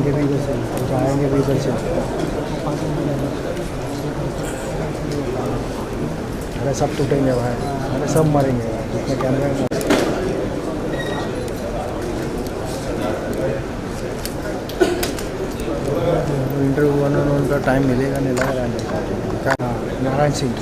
जाएंगे भी इधर से, जाएंगे भी इधर से। अरे सब टूटेंगे भाई, अरे सब मरेंगे भाई, जितने कैमरे हैं। इंटरव्यू वन उनका टाइम मिलेगा नहीं लग रहा है। क्या नारायण सिंह।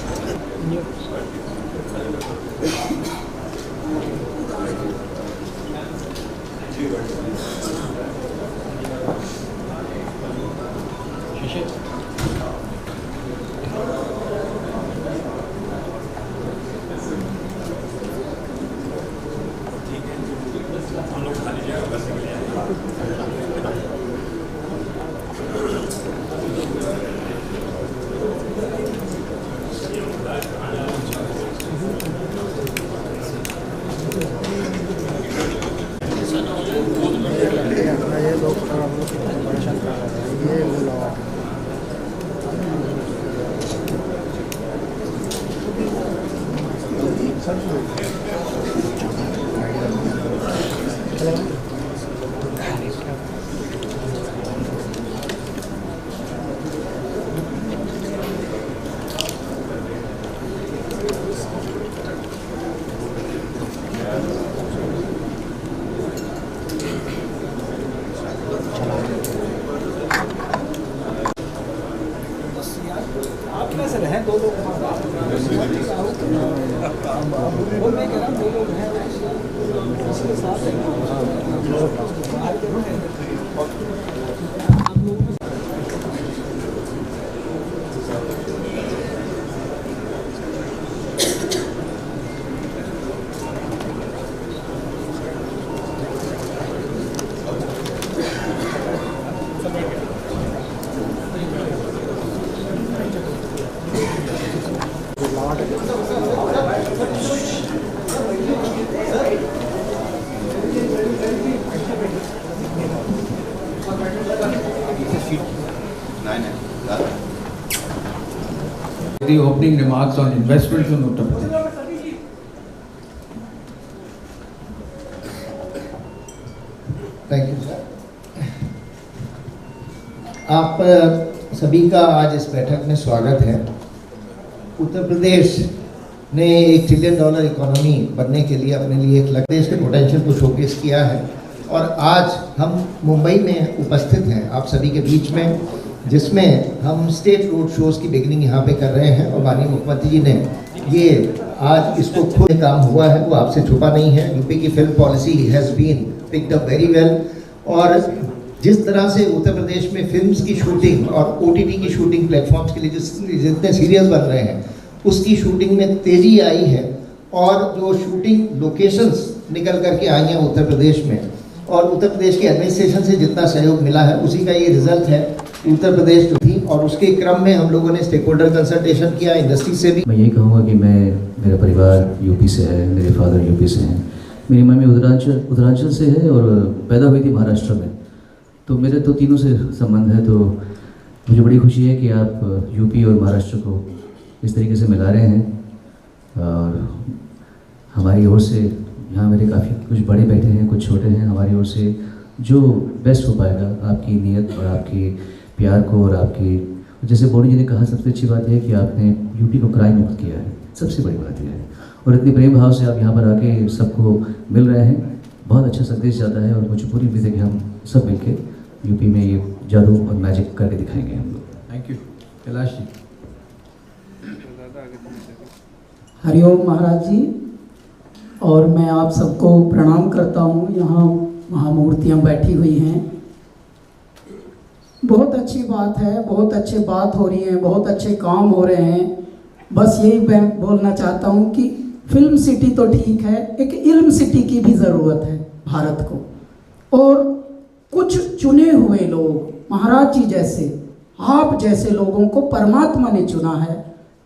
ये लोग परेशान कर रहे हैं, ये बोला आप में से हैं दो लोग, वो मैं कह रहा हूँ दो लोग हैं उसके साथ The opening remarks on investments in Uttar Pradesh. Thank you sir. आप सभी का आज इस बैठक में स्वागत है। उत्तर प्रदेश ने $1 ट्रिलियन इकोनॉमी बनने के लिए अपने लिए एक लक्ष्य के पोटेंशियल को शोकेस किया है और आज हम मुंबई में उपस्थित हैं आप सभी के बीच में, जिसमें हम स्टेट रोड शोज की बिगिनिंग यहाँ पे कर रहे हैं और माननीय मुख्यमंत्री जी ने ये आज इसको खुद काम हुआ है, वो आपसे छुपा नहीं है। यूपी की film policy has been picked up very well और जिस तरह से उत्तर प्रदेश में फिल्म्स की शूटिंग और OTT की शूटिंग प्लेटफॉर्म्स के लिए जितने सीरियल्स बन रहे हैं उसकी शूटिंग में तेज़ी आई है और जो शूटिंग लोकेशंस निकल करके आई हैं उत्तर प्रदेश में और उत्तर प्रदेश के एडमिनिस्ट्रेशन से जितना सहयोग मिला है उसी का ये रिजल्ट है। उत्तर प्रदेश जो थी और उसके क्रम में हम लोगों ने स्टेक होल्डर कंसल्टेशन किया इंडस्ट्री से भी। मैं यही कहूँगा कि मेरा परिवार यूपी से है, मेरे फादर यूपी से हैं, मेरी मम्मी उत्तरांचल से है और पैदा हुई थी महाराष्ट्र में, तो मेरे तो तीनों से संबंध है। तो मुझे बड़ी खुशी है कि आप यूपी और महाराष्ट्र को इस तरीके से मिला रहे हैं और हमारी ओर से यहाँ मेरे काफ़ी कुछ बड़े बैठे हैं, कुछ छोटे हैं, हमारी ओर से जो बेस्ट हो पाएगा आपकी नीयत और आपकी प्यार को और आपकी, जैसे बोनी जी ने कहा, सबसे अच्छी बात यह है कि आपने यूपी को क्राइम मुक्त किया है, सबसे बड़ी बात यह है। और इतनी प्रेम भाव से आप यहाँ पर आके सबको मिल रहे हैं, बहुत अच्छा संदेश जाता है और मुझे पूरी उम्मीद है कि हम सब मिलके यूपी में ये जादू और मैजिक करके दिखाएंगे हम लोग। Thank you. कैलाश जी। हरिओम महाराज जी, और मैं आप सबको प्रणाम करता हूँ। यहाँ महामूर्तियाँ बैठी हुई हैं, बहुत अच्छी बात है, बहुत अच्छी बात हो रही है, बहुत अच्छे काम हो रहे हैं। बस यही मैं बोलना चाहता हूँ कि फिल्म सिटी तो ठीक है, एक इल्म सिटी की भी ज़रूरत है भारत को। और कुछ चुने हुए लोग, महाराज जी जैसे, आप जैसे लोगों को परमात्मा ने चुना है,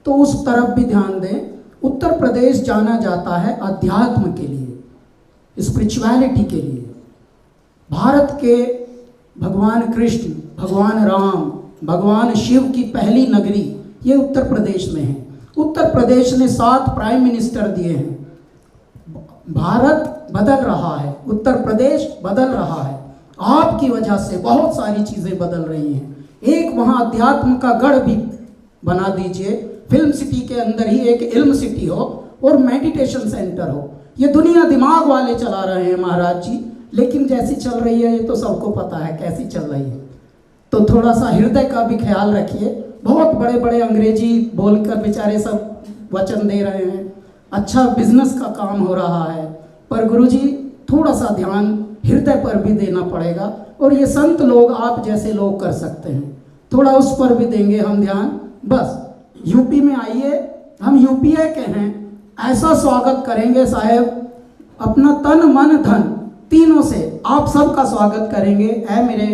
तो उस तरफ भी ध्यान दें। उत्तर प्रदेश जाना जाता है अध्यात्म के लिए, स्पिरिचुअलिटी के लिए। भारत के भगवान कृष्ण, भगवान राम, भगवान शिव की पहली नगरी ये उत्तर प्रदेश में है। उत्तर प्रदेश ने 7 प्राइम मिनिस्टर दिए हैं। भारत बदल रहा है, उत्तर प्रदेश बदल रहा है। आपकी वजह से बहुत सारी चीज़ें बदल रही हैं। एक वहाँ अध्यात्म का गढ़ भी बना दीजिए, फिल्म सिटी के अंदर ही एक इल्म सिटी हो और मेडिटेशन सेंटर हो। ये दुनिया दिमाग वाले चला रहे हैं महाराज जी, लेकिन जैसी चल रही है ये तो सबको पता है कैसी चल रही है। तो थोड़ा सा हृदय का भी ख्याल रखिए। बहुत बड़े बड़े अंग्रेजी बोलकर बेचारे सब वचन दे रहे हैं, अच्छा बिजनेस का काम हो रहा है, पर गुरुजी थोड़ा सा ध्यान हृदय पर भी देना पड़ेगा। और ये संत लोग आप जैसे लोग कर सकते हैं, थोड़ा उस पर भी देंगे हम ध्यान। बस यूपी में आइए, हम यूपीए के हैं, ऐसा स्वागत करेंगे साहेब, अपना तन मन धन तीनों से आप सबका स्वागत करेंगे। ऐ मेरे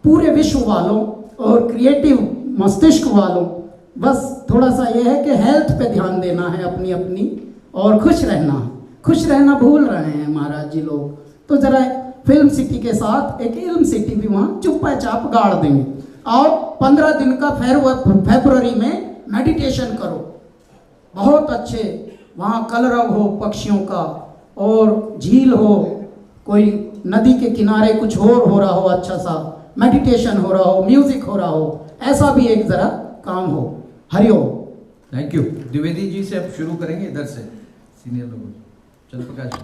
पूरे विश्व वालों और क्रिएटिव मस्तिष्क वालों, बस थोड़ा सा ये है कि हेल्थ पे ध्यान देना है अपनी अपनी, और खुश रहना भूल रहे हैं महाराज जी लोग। तो जरा फिल्म सिटी के साथ एक इल्म सिटी भी वहाँ चुप्पा चाप गाड़ देंगे। और 15 दिन का फरवरी में मेडिटेशन करो, बहुत अच्छे वहाँ कलरव हो पक्षियों का, और झील हो, कोई नदी के किनारे कुछ और हो रहा हो, अच्छा सा मेडिटेशन हो रहा हो, म्यूजिक हो रहा हो, ऐसा भी एक जरा काम हो। हरिओम। Thank you. द्विवेदी जी से अब शुरू करेंगे, इधर से सीनियर लोग। चल प्रकाश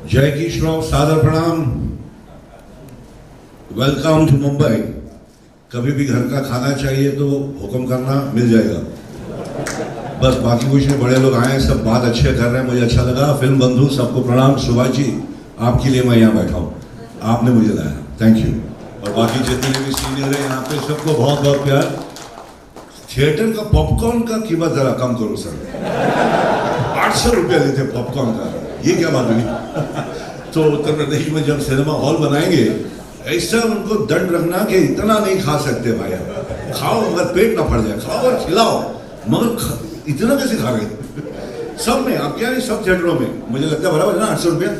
जय किशोर, सादर प्रणाम, वेलकम टू मुंबई। कभी भी घर का खाना चाहिए तो हुक्म करना, मिल जाएगा। बस बाकी कुछ नहीं, बड़े लोग आए, सब बात अच्छे कर रहे हैं, मुझे अच्छा लगा। फिल्म बंधु सबको प्रणाम। सुभाष जी आपके लिए मैं यहाँ बैठा हूँ, आपने मुझे लाया, थैंक यू। और बाकी जितने भी सीनियर हैं यहाँ पे सबको बहुत बहुत प्यार। थिएटर का पॉपकॉर्न का कीमत जरा कम करो सर, 800 रुपया लेते पॉपकॉर्न का, ये क्या बात हुई? तो उत्तर प्रदेश में जब सिनेमा हॉल बनाएंगे ऐसा उनको दंड रखना कि इतना नहीं खा सकते भाई, आप खाओ मगर पेट ना फट जाए, खाओ और खिलाओ, मगर इतना कैसे खा रहे सब में? आप क्या नहीं, सब थिएटरों में मुझे लगता है बराबर है ना 800 रुपया।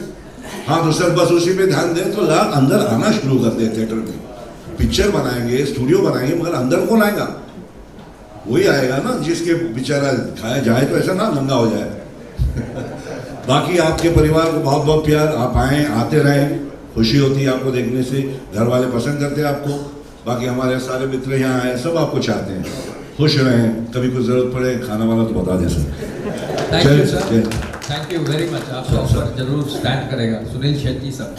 हाँ तो सर बस उसी पे ध्यान दें तो लोग अंदर आना शुरू कर दे। थिएटर में पिक्चर बनाएंगे, स्टूडियो बनाएंगे, मगर अंदर कौन आएगा? वही आएगा ना जिसके बेचारा खाया जाए तो ऐसा ना नंगा हो जाए। बाकी आपके परिवार को बहुत बहुत प्यार, आप आए, आते रहें, खुशी होती है आपको देखने से, घर वाले पसंद करते हैं आपको। बाकी हमारे सारे मित्र यहाँ आए, सब आपको चाहते हैं, खुश रहें, कभी कुछ जरूरत पड़े खाना वाला तो बता दें sir. Thank you sir, thank you very much. आपका ऑफर जरूर स्टैंड करेगा। सुनील शेट्टी सर।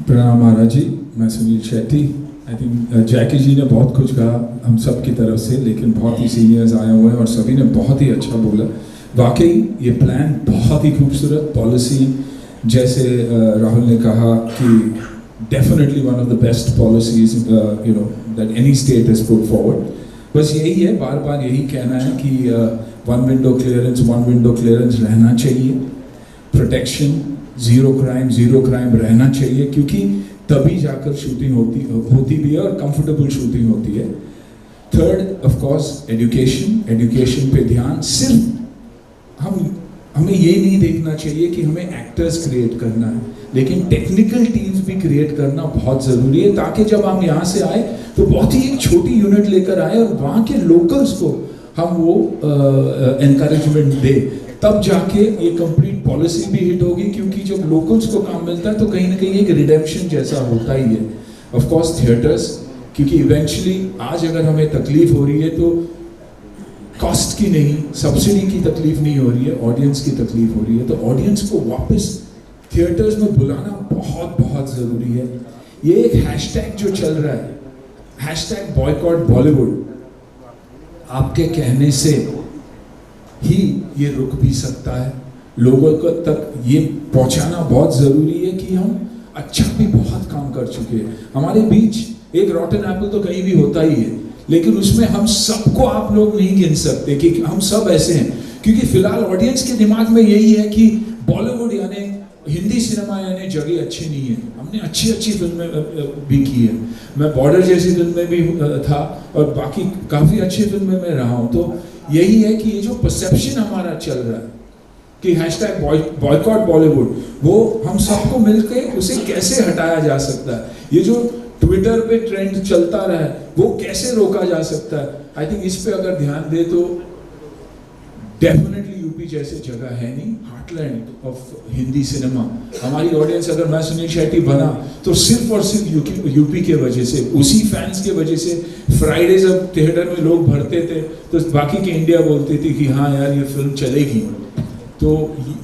प्रणाम महाराज जी, मैं सुनील शेट्टी। आई थिंक जैकी जी ने बहुत कुछ कहा हम सब की तरफ से, लेकिन बहुत ही सीनियर्स आए हुए हैं और सभी ने बहुत ही अच्छा बोला। वाकई ये प्लान बहुत ही खूबसूरत, पॉलिसी जैसे राहुल ने कहा कि definitely one of the best policies you know that any state has put forward. बस यही है, बार बार यही कहना है कि वन विंडो क्लियरेंस रहना चाहिए, प्रोटेक्शन, जीरो क्राइम रहना चाहिए, क्योंकि तभी जाकर शूटिंग होती भी है और कंफर्टेबल शूटिंग होती है। थर्ड ऑफ कोर्स एजुकेशन पे ध्यान। सिर्फ हमें ये नहीं देखना चाहिए कि हमें एक्टर्स क्रिएट करना है, लेकिन टेक्निकल टीम्स भी क्रिएट करना बहुत ज़रूरी है, ताकि जब हम यहाँ से आए तो बहुत ही एक छोटी यूनिट लेकर आए और वहाँ के लोकल्स को हम वो एनकरेजमेंट दे, तब जाके ये कंप्लीट पॉलिसी भी हिट होगी। क्योंकि जब लोकल्स को काम मिलता है तो कहीं ना कहीं एक रिडेम्पशन जैसा होता ही है। ऑफ कोर्स थिएटर्स, क्योंकि इवेंचुअली आज अगर हमें तकलीफ हो रही है तो कॉस्ट की नहीं, सब्सिडी की तकलीफ नहीं हो रही है, ऑडियंस की तकलीफ हो रही है। तो ऑडियंस को वापस थिएटर्स में बुलाना बहुत बहुत ज़रूरी है। ये एक हैशटैग जो चल रहा है, हैशटैग बॉयकॉट बॉलीवुड, आपके कहने से ही ये रुक भी सकता है। लोगों को तक ये पहुंचाना बहुत ज़रूरी है कि हम अच्छा भी बहुत काम कर चुके हैं। हमारे बीच एक रॉटन एप्पल तो कहीं भी होता ही है, लेकिन उसमें हम सबको आप लोग नहीं गिन सकते कि हम सब ऐसे हैं। क्योंकि फिलहाल ऑडियंस के दिमाग में यही है कि बॉलीवुड यानी हिंदी सिनेमा यानी जगह अच्छी नहीं है। हमने अच्छी फिल्में भी की है, मैं बॉर्डर जैसी फिल्म में भी था और बाकी काफ़ी अच्छी फिल्में में रहा हूँ। तो यही है कि ये जो परसेप्शन हमारा चल रहा है कि हैशटैग बॉयकॉट बॉलीवुड, वो हम सबको मिलकर उसे कैसे हटाया जा सकता है। ये जो ट्विटर पे ट्रेंड चलता रहा है वो कैसे रोका जा सकता है। आई थिंक इस पे अगर ध्यान दे तो डेफिनेटली यूपी जैसे जगह है नहीं, हार्टलैंड ऑफ हिंदी सिनेमा। हमारी ऑडियंस, अगर मैं सुनील शेट्टी बना तो सिर्फ और सिर्फ यूपी के वजह से, उसी फैंस के वजह से। फ्राइडे जब थिएटर में लोग भरते थे तो बाकी की इंडिया बोलती थी कि हाँ यार ये फिल्म चलेगी। तो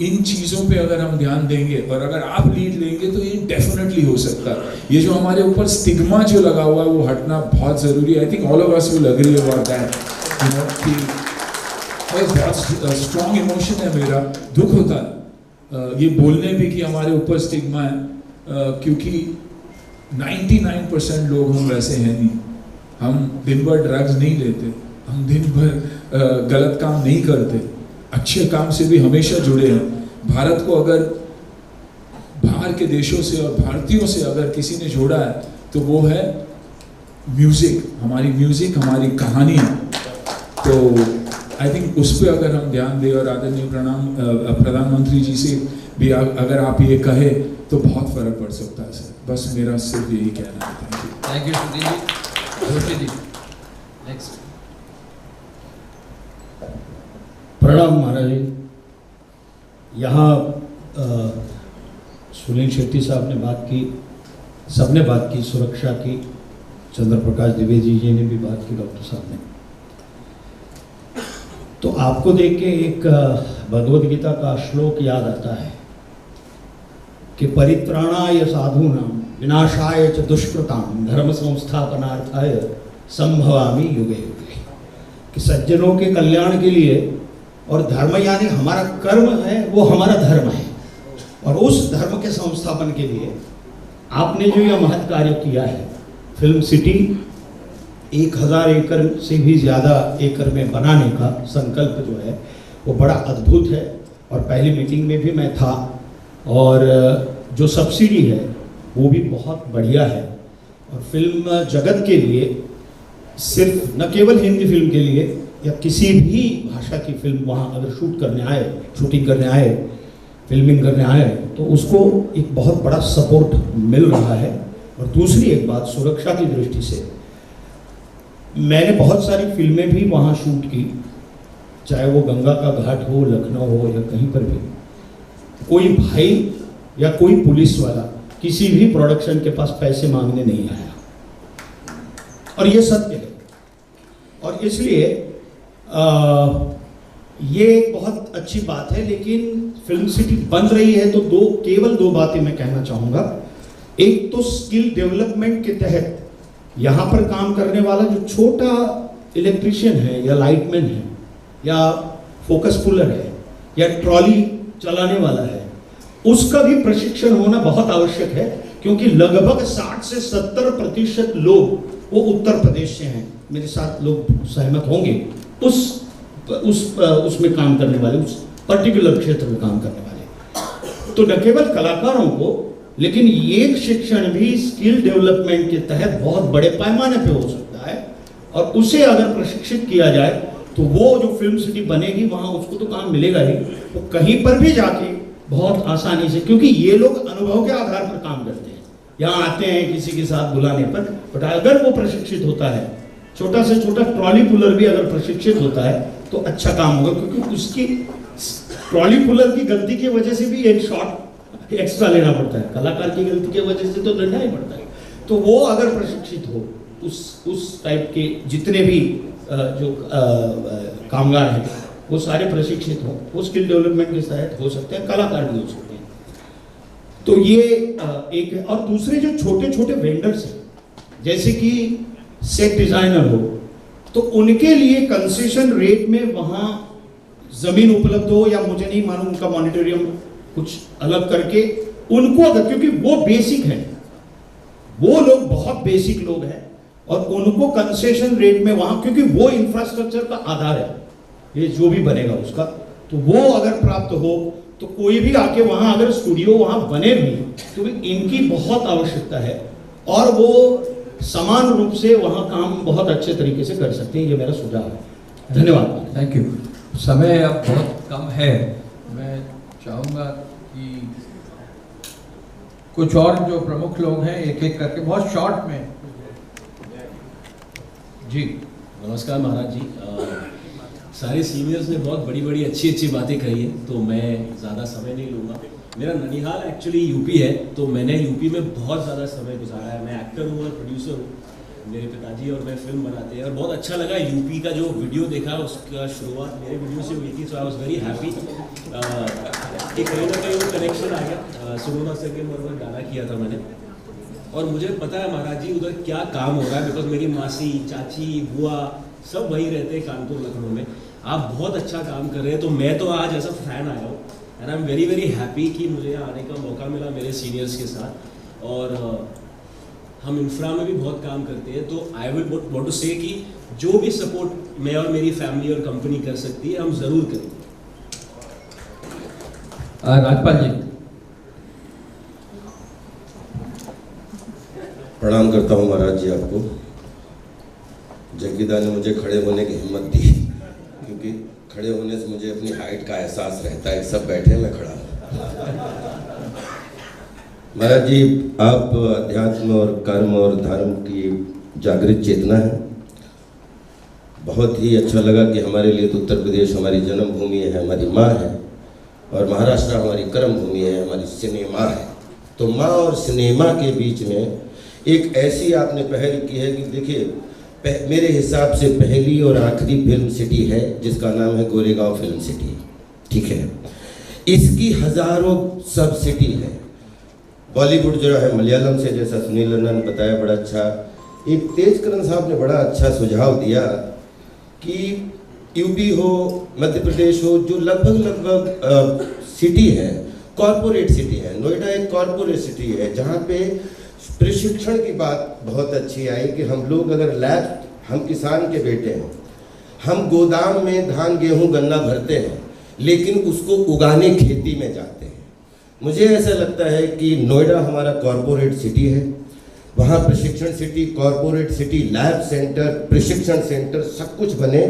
इन चीज़ों पे अगर हम ध्यान देंगे और अगर आप लीड लेंगे तो ये डेफिनेटली हो सकता है। ये जो हमारे ऊपर स्टिग्मा जो लगा हुआ है वो हटना बहुत ज़रूरी है। I think all of us will agree about that, you know, कि बहुत स्ट्रॉन्ग इमोशन है मेरा, दुख होता है ये बोलने भी कि हमारे ऊपर स्टिग्मा है, क्योंकि 99% लोग हम वैसे हैं नहीं। हम दिन भर ड्रग्स नहीं लेते, हम दिन भर गलत काम नहीं करते, अच्छे काम से भी हमेशा जुड़े हैं। भारत को अगर बाहर के देशों से और भारतीयों से अगर किसी ने जोड़ा है तो वो है म्यूज़िक, हमारी कहानी। तो आई थिंक उस पर अगर हम ध्यान दें और आदरणीय प्रधानमंत्री जी से भी अगर आप ये कहे तो बहुत फर्क पड़ सकता है सर। बस मेरा सिर्फ यही कहना है। Thank you Sudhir ji. Joshi ji next. प्रणाम महाराज जी। यहाँ सुनील शेट्टी साहब ने बात की, सबने बात की, सुरक्षा की, चंद्र प्रकाश द्विवेदी जी ने भी बात की, डॉक्टर साहब ने। तो आपको देख के एक भगवद गीता का श्लोक याद आता है कि परित्राणाय साधूनां विनाशाय च दुष्कृतां धर्म संस्थापनार्थाय संभवामि युगे युगे। कि सज्जनों के कल्याण के लिए, और धर्म यानी हमारा कर्म है, वो हमारा धर्म है, और उस धर्म के संस्थापन के लिए आपने जो यह महत् कार्य किया है, फिल्म सिटी 1000 एकड़ से भी ज़्यादा एकड़ में बनाने का संकल्प जो है वो बड़ा अद्भुत है। और पहली मीटिंग में भी मैं था, और जो सब्सिडी है वो भी बहुत बढ़िया है। और फिल्म जगत के लिए, सिर्फ न केवल हिंदी फिल्म के लिए या किसी भी भाषा की फिल्म वहाँ अगर शूटिंग करने आए, फिल्मिंग करने आए, तो उसको एक बहुत बड़ा सपोर्ट मिल रहा है। और दूसरी एक बात, सुरक्षा की दृष्टि से मैंने बहुत सारी फिल्में भी वहाँ शूट की, चाहे वो गंगा का घाट हो, लखनऊ हो, या कहीं पर भी। कोई भाई या कोई पुलिस वाला किसी भी प्रोडक्शन के पास पैसे मांगने नहीं आया, और ये सत्य है। और इसलिए ये एक बहुत अच्छी बात है। लेकिन फिल्म सिटी बन रही है तो केवल दो बातें मैं कहना चाहूँगा। एक तो स्किल डेवलपमेंट के तहत यहाँ पर काम करने वाला जो छोटा इलेक्ट्रिशियन है, या लाइटमैन है, या फोकस पुलर है, या ट्रॉली चलाने वाला है, उसका भी प्रशिक्षण होना बहुत आवश्यक है। क्योंकि लगभग 60 से 70% लोग वो उत्तर प्रदेश से हैं, मेरे साथ लोग सहमत होंगे, उसमें काम करने वाले, उस पर्टिकुलर क्षेत्र में काम करने वाले। तो न केवल कलाकारों को, लेकिन ये शिक्षण भी स्किल डेवलपमेंट के तहत बहुत बड़े पैमाने पे हो सकता है। और उसे अगर प्रशिक्षित किया जाए तो वो जो फिल्म सिटी बनेगी वहाँ उसको तो काम मिलेगा ही, वो कहीं पर भी जाके बहुत आसानी से, क्योंकि ये लोग अनुभव के आधार पर काम करते हैं। यहाँ आते हैं किसी के साथ बुलाने पर, बट अगर वो प्रशिक्षित होता है, छोटा से छोटा ट्रॉली पुलर भी अगर प्रशिक्षित होता है तो अच्छा काम होगा। क्योंकि उसकी ट्रॉली पुलर की गलती की वजह से भी एक शॉट एक्स्ट्रा लेना पड़ता है, कलाकार की गलती की वजह से तो लेना ही पड़ता है। तो वो अगर प्रशिक्षित हो, उस टाइप के जितने भी जो कामगार हैं वो सारे प्रशिक्षित हो, वो स्किल डेवलपमेंट के तहत हो सकते हैं, कलाकार भी हो सकते हैं। तो ये एक है। और दूसरे जो छोटे छोटे वेंडर्स हैं, जैसे कि सेट डिजाइनर हो, तो उनके लिए कंसेशन रेट में वहाँ जमीन उपलब्ध हो, या मुझे नहीं मालूम उनका मॉनिटोरियम कुछ अलग करके उनको, अगर, क्योंकि वो बेसिक है, वो लोग बहुत बेसिक लोग हैं, और उनको कंसेशन रेट में वहाँ, क्योंकि वो इंफ्रास्ट्रक्चर का आधार है ये जो भी बनेगा उसका, तो वो अगर प्राप्त हो तो कोई भी आके वहाँ अगर स्टूडियो वहाँ बने भी तो भी इनकी बहुत आवश्यकता है, और वो समान रूप से वहाँ काम बहुत अच्छे तरीके से कर सकते हैं। ये मेरा सुझाव है। धन्यवाद। Thank you. समय अब बहुत कम है, मैं चाहूँगा कि कुछ और जो प्रमुख लोग हैं एक एक करके बहुत शॉर्ट में। जी नमस्कार महाराज जी। सारे सीनियर्स ने बहुत बड़ी बड़ी अच्छी अच्छी बातें कही है, तो मैं ज़्यादा समय नहीं लूँगा। मेरा ननिहाल एक्चुअली यूपी है, तो मैंने यूपी में बहुत ज़्यादा समय गुजारा है। मैं एक्टर हूँ और प्रोड्यूसर हूँ। मेरे पिताजी और मैं फिल्म बनाते हैं और बहुत अच्छा लगा यूपी का जो वीडियो देखा, उसका शुरुआत मेरे वीडियो से हुई थी। सो आई वॉज वेरी हैप्पी कि कहीं ना कहीं वो कनेक्शन आ गया। सुनो सर के मरवर गाना किया था मैंने, और मुझे पता है महाराज जी उधर क्या काम हो रहा है, बिकॉज मेरी मासी, चाची, बुआ सब वहीं रहते हैं कानपुर, लखनऊ में। आप बहुत अच्छा काम कर रहे हैं, तो मैं तो आज एज अ फैन आया हूँ and I am very very happy कि मुझे यहाँ आने का मौका मिला मेरे सीनियर्स के साथ। और हम इंफ्रा में भी बहुत काम करते हैं, तो आई विल वांट टू से कि जो भी सपोर्ट मैं और मेरी फैमिली और कंपनी कर सकती है, हम ज़रूर करेंगे। राजपाल जी। प्रणाम करता हूँ महाराज जी आपको। जग्गीदा ने मुझे खड़े होने की हिम्मत दी, क्योंकि खड़े होने से मुझे अपनी हाइट का एहसास रहता है। सब बैठे, मैं खड़ा हूँ। महाराज जी, आप अध्यात्म और कर्म और धर्म की जागृत चेतना है। बहुत ही अच्छा लगा कि हमारे लिए तो उत्तर प्रदेश हमारी जन्मभूमि है, हमारी माँ है, और महाराष्ट्र हमारी कर्म भूमि है, हमारी सिनेमा है। तो माँ और सिनेमा के बीच में एक ऐसी आपने पहल की है कि देखिए, मेरे हिसाब से पहली और आखिरी फिल्म सिटी है जिसका नाम है गोरेगांव फिल्म सिटी, ठीक है। इसकी हजारों सब सिटी है। बॉलीवुड जो है मलयालम से, जैसा सुनील रन्ना ने बताया, बड़ा अच्छा। एक तेजकरण साहब ने बड़ा अच्छा सुझाव दिया कि यूपी हो, मध्य प्रदेश हो, जो लगभग सिटी है, कॉरपोरेट सिटी है। नोएडा एक कॉरपोरेट सिटी है जहाँ पे प्रशिक्षण की बात बहुत अच्छी आई कि हम लोग अगर लैब, हम किसान के बेटे हैं, हम गोदाम में धान गेहूं गन्ना भरते हैं, लेकिन उसको उगाने खेती में जाते हैं। मुझे ऐसा लगता है कि नोएडा हमारा कॉरपोरेट सिटी है, वहाँ प्रशिक्षण city, corporate city, lab centre, प्रशिक्षण सेंटर सब कुछ बने,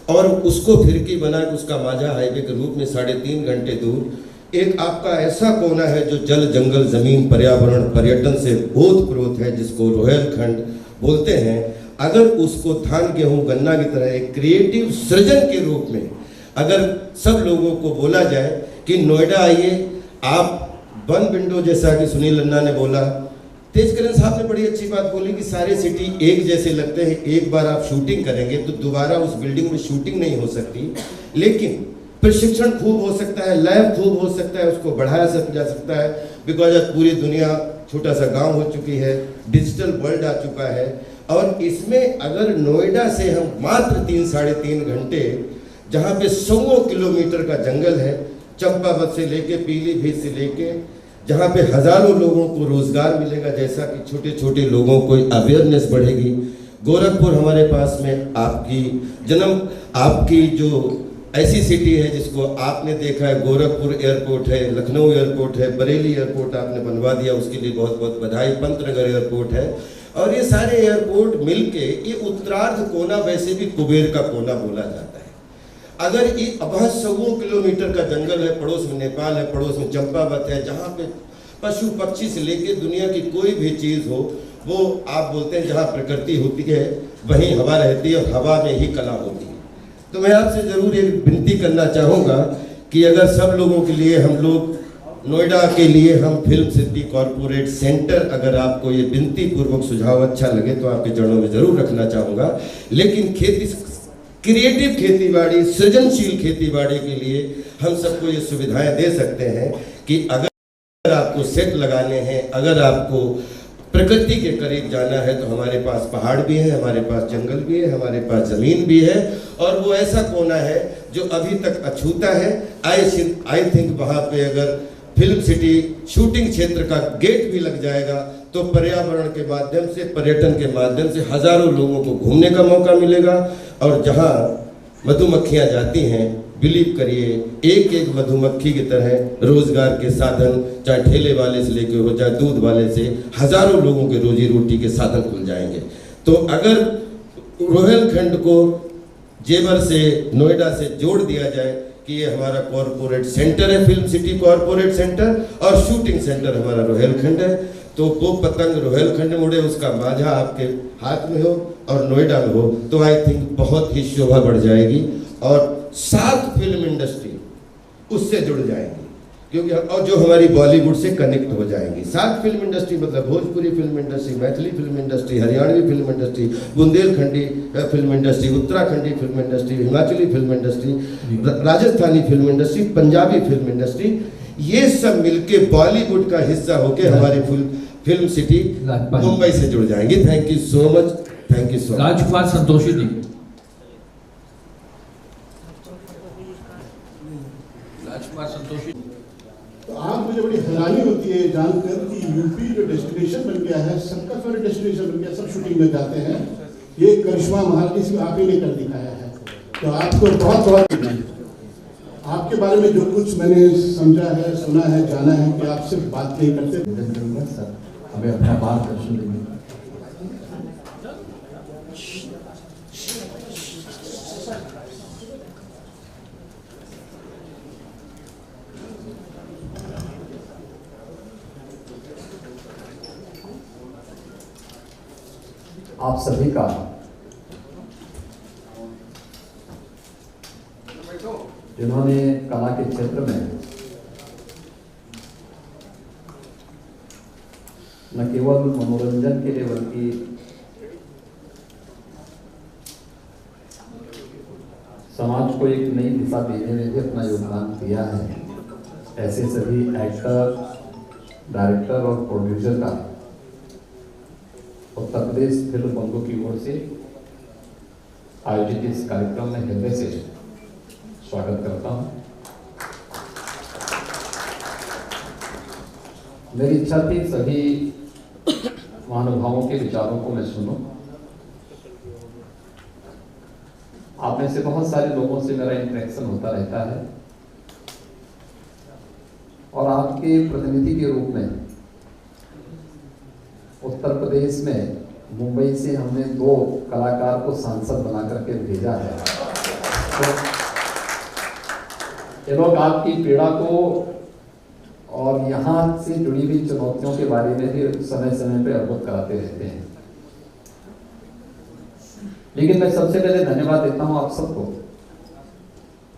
और उसको फिरकी बना के उसका माझा हाईवे के रूप में 3.5 घंटे दूर एक आपका ऐसा कोना है जो जल, जंगल, जमीन, पर्यावरण, पर्यटन से ओतप्रोत है, जिसको रोहेलखंड बोलते हैं। अगर उसको धान गेहूं गन्ना की तरह एक क्रिएटिव सृजन के रूप में अगर सब लोगों को बोला जाए कि नोएडा आइए, आप वन विंडो, जैसा कि सुनील रन्ना ने बोला, तेजकरण साहब ने बड़ी अच्छी बात बोली कि सारे सिटी एक जैसे लगते हैं। एक बार आप शूटिंग करेंगे तो दोबारा उस बिल्डिंग में शूटिंग नहीं हो सकती, लेकिन प्रशिक्षण खूब हो सकता है, लैब खूब हो सकता है, उसको बढ़ाया जा सकता है। बिकॉज आज पूरी दुनिया छोटा सा गांव हो चुकी है, डिजिटल वर्ल्ड आ चुका है, और इसमें अगर नोएडा से हम मात्र 3-3.5 घंटे, जहाँ पे 100 किलोमीटर का जंगल है, चंपावत से लेके पीलीभीत से लेके, जहाँ पे हजारों लोगों को रोजगार मिलेगा, जैसा कि छोटे छोटे लोगों को अवेयरनेस बढ़ेगी। गोरखपुर हमारे पास में आपकी जो ऐसी सिटी है जिसको आपने देखा है, गोरखपुर एयरपोर्ट है, लखनऊ एयरपोर्ट है, बरेली एयरपोर्ट आपने बनवा दिया, उसके लिए बहुत बहुत बधाई। पंतनगर एयरपोर्ट है, और ये सारे एयरपोर्ट मिलके ये उत्तरार्ध कोना, वैसे भी कुबेर का कोना बोला जाता है। अगर ये अब 100 किलोमीटर का जंगल है, पड़ोस में नेपाल है, पड़ोस में चंपावत है, जहाँ पे पशु पक्षी से लेके दुनिया की कोई भी चीज़ हो, वो आप बोलते हैं जहाँ प्रकृति होती है वहीं हवा रहती है, और हवा में ही कला होती है। तो मैं आपसे ज़रूर एक विनती करना चाहूँगा कि अगर सब लोगों के लिए, हम लोग नोएडा के लिए हम फिल्म सिटी कॉरपोरेट सेंटर, अगर आपको ये विनती पूर्वक सुझाव अच्छा लगे तो आपके चरणों में ज़रूर रखना चाहूँगा। लेकिन क्रिएटिव खेतीबाड़ी, सृजनशील खेतीबाड़ी के लिए हम सबको ये सुविधाएं दे सकते हैं कि अगर आपको सेट लगाने हैं, अगर आपको प्रकृति के करीब जाना है, तो हमारे पास पहाड़ भी है, हमारे पास जंगल भी है, हमारे पास ज़मीन भी है, और वो ऐसा कोना है जो अभी तक अछूता है। आई थिंक वहाँ पे अगर फिल्म सिटी शूटिंग क्षेत्र का गेट भी लग जाएगा तो पर्यावरण के माध्यम से, पर्यटन के माध्यम से हजारों लोगों को घूमने का मौका मिलेगा। और जहाँ मधुमक्खियाँ जाती हैं, बिलीव करिए, एक एक मधुमक्खी की तरह रोजगार के साधन, चाहे ठेले वाले से लेकर हो, चाहे दूध वाले से, हजारों लोगों के रोजी रोटी के साधन खुल जाएंगे। तो अगर रोहेलखंड को जेवर से, नोएडा से जोड़ दिया जाए कि ये हमारा कॉरपोरेट सेंटर है, फिल्म सिटी कॉरपोरेट सेंटर, और शूटिंग सेंटर हमारा रोहेलखंड है, तो वो पतंग रोहेलखंड मुड़े, उसका माझा आपके हाथ में हो और नोएडा में हो, तो आई थिंक बहुत ही शोभा बढ़ जाएगी। और साउथ फिल्म इंडस्ट्री उससे जुड़ जाएंगी, क्योंकि और जो हमारी बॉलीवुड से कनेक्ट हो जाएंगी। साउथ फिल्म इंडस्ट्री मतलब Bhojpuri film industry, Maithili film industry, Haryanvi film industry, Bundelkhandi film industry, Uttarakhandi film industry, Himachali film industry, Rajasthani film industry, Punjabi film industry, ये सब मिलके बॉलीवुड का हिस्सा होके हमारी फिल्म सिटी मुंबई से जुड़ जाएंगी। Thank you so much, thank you so much. Rajkumar Santoshi ji. Rajkumar Santoshi. तो आज मुझे बड़ी हैरानी होती है जानकर कि यूपी जो डेस्टिनेशन बन गया है, सबका फेवरेट डेस्टिनेशन बन गया, सब शूटिंग में जाते हैं। ये करिश्मा महारानी सिर्फ आप ही ने कर दिखाया है, तो आपको बहुत बहुत आपके बारे में जो कुछ मैंने समझा है, सुना है, जाना है कि आप सिर्फ बात नहीं करते। सर हमें अपना मार्गदर्शन देंगे। आप सभी का जिन्होंने कला के क्षेत्र में न केवल मनोरंजन के लिए बल्कि समाज को एक नई दिशा देने में भी अपना योगदान दिया है, ऐसे सभी एक्टर, डायरेक्टर और प्रोड्यूसर का उत्तर प्रदेश फिल्म बंधु की ओर से आयोजित इस कार्यक्रम में हृदय से स्वागत करता हूं। मेरी इच्छा थी सभी महानुभावों के विचारों को मैं सुनूं। आप में से बहुत सारे लोगों से मेरा इंटरेक्शन होता रहता है और आपके प्रतिनिधि के रूप में उत्तर प्रदेश में मुंबई से हमने 2 कलाकार को सांसद बना करके भेजा है। तो ये लोग आपकी पीड़ा को और यहाँ से जुड़ी हुई चुनौतियों के बारे में भी समय समय पर अवगत कराते रहते हैं। लेकिन मैं सबसे पहले धन्यवाद देता हूँ आप सबको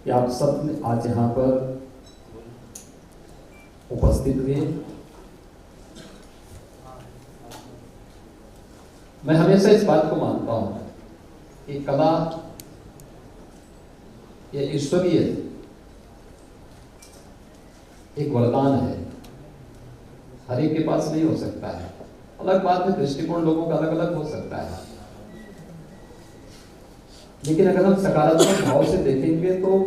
कि आप सब आज यहाँ पर उपस्थित हुए। मैं हमेशा इस बात को मानता हूं कि कला ये ईश्वरीय एक वरदान है, हर एक के पास नहीं हो सकता है। अलग बात है दृष्टिकोण लोगों का अलग अलग हो सकता है, लेकिन अगर हम सकारात्मक भाव से देखेंगे तो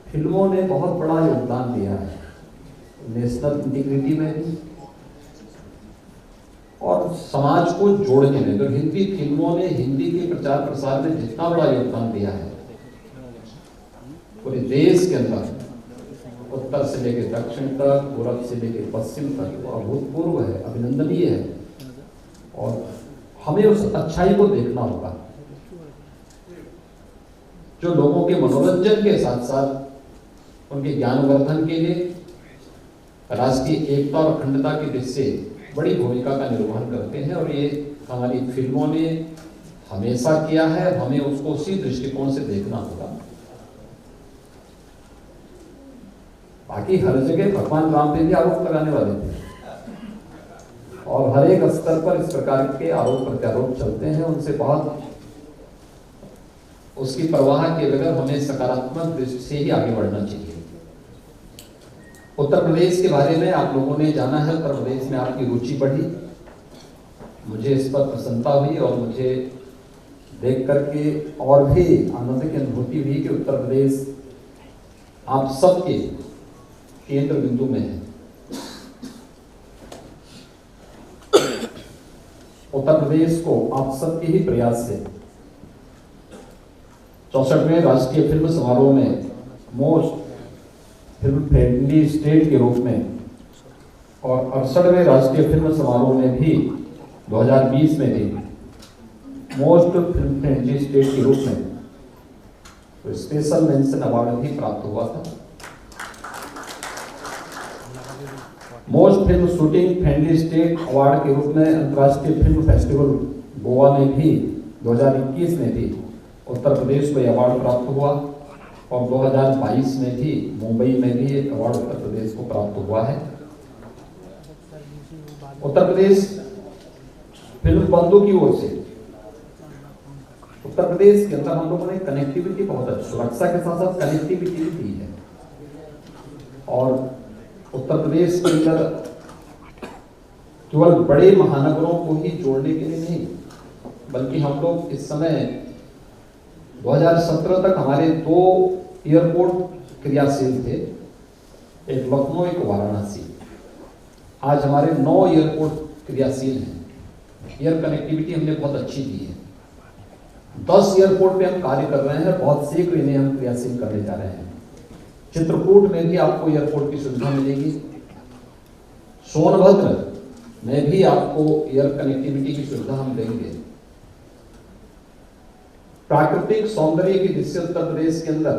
फिल्मों ने बहुत बड़ा योगदान दिया है नेशनल इंटीग्रिटी में भी और समाज को जोड़ने में। तो हिंदी फिल्मों ने हिंदी के प्रचार प्रसार में जितना बड़ा योगदान दिया है पूरे देश के अंदर, उत्तर से लेकर दक्षिण तक, पूर्व से लेकर पश्चिम तक, वो अभूतपूर्व है, अभिनंदनीय है। और हमें उस अच्छाई को देखना होगा जो लोगों के मनोरंजन के साथ साथ उनके ज्ञानवर्धन के लिए राष्ट्रीय एकता और अखंडता की दिशा से बड़ी भूमिका का निर्वहन करते हैं। और ये हमारी फिल्मों ने हमेशा किया है, हमें उसको उसी दृष्टिकोण से देखना होगा। बाकी हर जगह भगवान राम पे भी आरोप लगाने वाले थे और हर एक स्तर पर इस प्रकार के आरोप प्रत्यारोप चलते हैं, उनसे बहुत उसकी परवाह के बगैर हमें सकारात्मक दृष्टि से ही आगे बढ़ना चाहिए। उत्तर प्रदेश के बारे में आप लोगों ने जाना है, उत्तर प्रदेश में आपकी रुचि बढ़ी, मुझे इस पर प्रसन्नता हुई और मुझे देख करके और भी आनंद की अनुभूति हुई कि उत्तर प्रदेश आप सबके केंद्र बिंदु में है। उत्तर प्रदेश को आप सबके ही प्रयास से 64वें राष्ट्रीय फिल्म समारोह में मोस्ट फिल्म फ्रेंडली स्टेट के रूप में और 68वें राष्ट्रीय फिल्म समारोह में भी 2020 में भी मोस्ट फिल्म फ्रेंडली स्टेट के रूप में तो स्पेशल मेंशन अवार्ड भी प्राप्त हुआ था। Most film shooting friendly state award के रूप में अंतर्राष्ट्रीय फिल्म फेस्टिवल गोवा में भी 2021 में भी उत्तर प्रदेश को अवार्ड प्राप्त हुआ। और 2022 में भी मुंबई में भी एक अवार्ड उत्तर प्रदेश को प्राप्त हुआ है। उत्तर प्रदेश फिल्म बंधु की ओर से उत्तर प्रदेश के अंदर हम लोगों ने कनेक्टिविटी बहुत अच्छी, सुरक्षा के साथ साथ कनेक्टिविटी भी दी है। और उत्तर प्रदेश के अंदर केवल बड़े महानगरों को ही जोड़ने के लिए नहीं, बल्कि हम लोग इस समय 2017 तक हमारे 2 एयरपोर्ट क्रियाशील थे, एक लखनऊ एक वाराणसी। आज हमारे 9 एयरपोर्ट क्रियाशील हैं। एयर कनेक्टिविटी हमने बहुत अच्छी दी है। 10 एयरपोर्ट पे हम कार्य कर रहे हैं, बहुत शीघ्र इन्हें हम क्रियाशील करने जा रहे हैं। चित्रकूट में भी आपको एयरपोर्ट की सुविधा मिलेगी। सोनभद्र में भी आपको एयर कनेक्टिविटी की सुविधा हम देंगे। प्राकृतिक सौंदर्य की दृष्टि से उत्तर प्रदेश के अंदर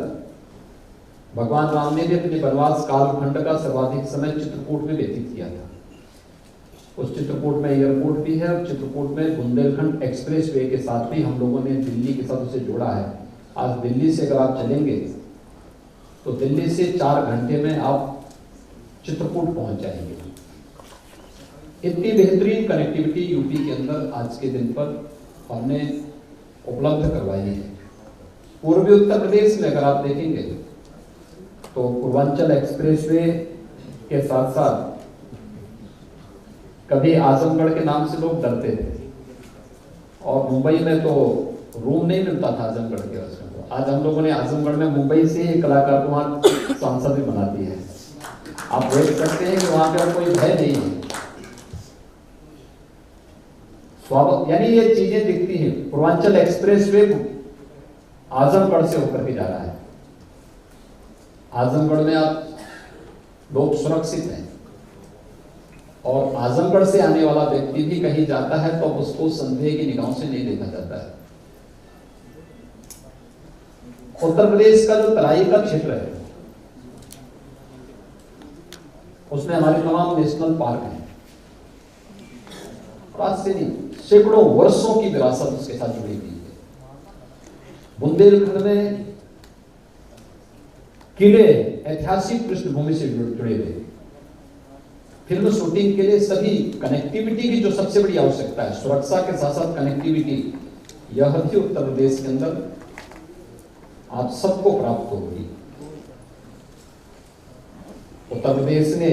भगवान राम ने भी अपने वनवास कालखंड का सर्वाधिक समय चित्रकूट में व्यतीत किया था। उस चित्रकूट में एयरपोर्ट भी है और चित्रकूट में बुंदेलखंड एक्सप्रेसवे के साथ भी हम लोगों ने दिल्ली के साथ उसे जोड़ा है। आज दिल्ली से अगर आप चलेंगे तो दिल्ली से 4 घंटे में आप चित्रकूट पहुंच जाएंगे। इतनी बेहतरीन कनेक्टिविटी यूपी के अंदर आज के दिन पर हमने उपलब्ध करवाई है। पूर्वी उत्तर प्रदेश में अगर आप देखेंगे तो पूर्वांचल एक्सप्रेसवे के साथ साथ कभी आजमगढ़ के नाम से लोग डरते थे और मुंबई में तो रूम नहीं मिलता था आजमगढ़ के रास्ते में। आज हम लोगों ने आजमगढ़ में मुंबई से एक कलाकार को वहां सांसद भी बना दी है। आप देख सकते हैं कि वहां पे कोई भय नहीं है। स्वागत यानी ये चीजें दिखती हैं। पूर्वांचल एक्सप्रेसवे आजमगढ़ से होकर के जा रहा है। आजमगढ़ में आप लोग सुरक्षित हैं और आजमगढ़ से आने वाला व्यक्ति भी कहीं जाता है तो उसको संदेह की निगाहों से नहीं देखा जाता है। उत्तर प्रदेश का जो तराई का क्षेत्र है उसमें हमारे तमाम नेशनल पार्क हैं। आज से नहीं, सैकड़ों वर्षों की विरासत उसके साथ जुड़ी हुई है। बुंदेलखंड में किले ऐतिहासिक पृष्ठभूमि से जुड़े हुए। फिल्म शूटिंग के लिए सभी कनेक्टिविटी की जो सबसे बड़ी आवश्यकता है, सुरक्षा के साथ साथ कनेक्टिविटी, यह भी उत्तर प्रदेश के अंदर आप सबको प्राप्त होगी। उत्तर प्रदेश ने